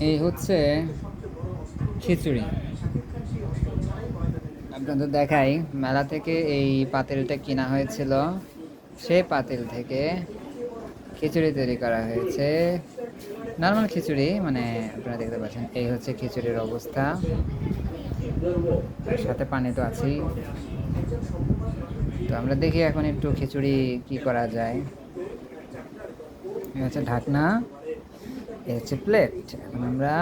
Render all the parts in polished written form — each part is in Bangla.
এই হচ্ছে খিচুড়ি। আপনাদের দেখাই, মেলা থেকে এই পাতিলটা কিনা হয়েছিল, সেই পাতিল থেকে খিচুড়ি তৈরি করা হয়েছে। নর্মাল খিচুড়ি, মানে আপনারা দেখতে পাচ্ছেন এই হচ্ছে খিচুড়ির অবস্থা। তার সাথে পানি তো আছেই। তো আমরা দেখি এখন একটু খিচুড়ি কি করা যায়। এই হচ্ছে ঢাকনা, এই হচ্ছে প্লেট। এখন আমরা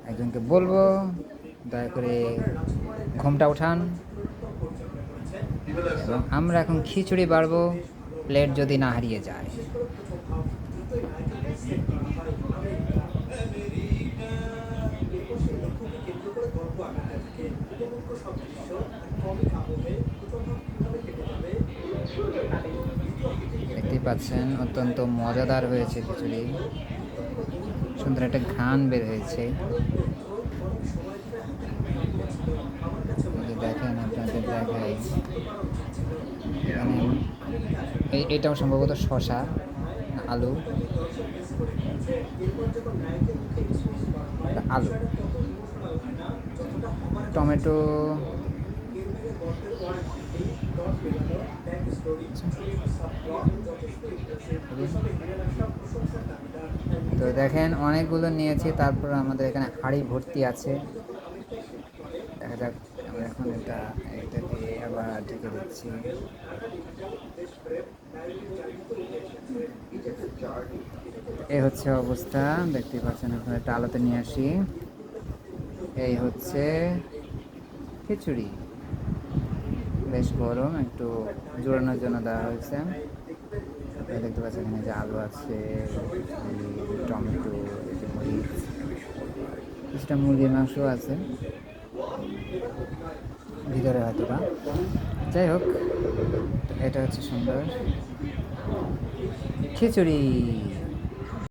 একজনকে বলবো দয়া করে ঘোমটা উঠান, এবং আমরা এখন খিচুড়ি বাড়বো, প্লেট যদি না হারিয়ে যায়। দেখতেই পাচ্ছেন অত্যন্ত মজাদার হয়েছে খিচুড়ি, সুন্দর একটা ঘ্রাণ বের হয়েছে। দেখেন, আপনাদের দেখাই, এখানে এটাও সম্ভবত শসা, আলু, আলু, টমেটো, তো দেখেন অনেকগুলো নিয়েছি, তারপর আমাদের এখানে হাঁড়ি ভর্তি আছে। দেখা যাক, আমরা এখন এটাকে আবার ঢেকে দিচ্ছি। এই হচ্ছে অবস্থা, দেখতেই পাচ্ছেন আপনারা। একটা আলোতে নিয়ে আসি, এই হচ্ছে খিচুড়ি। বেশ গরম, একটু জোড়ানোর জন্য দেওয়া হয়েছে। আপনারা দেখতে পাচ্ছেন এখানে যে আলু আছে, টমেটো, মরিচ, কিছুটা মুরগির মাংস আছে ভিতরে হয়তো বা। যাই হোক, এটা হচ্ছে সুন্দর খিচুড়ি।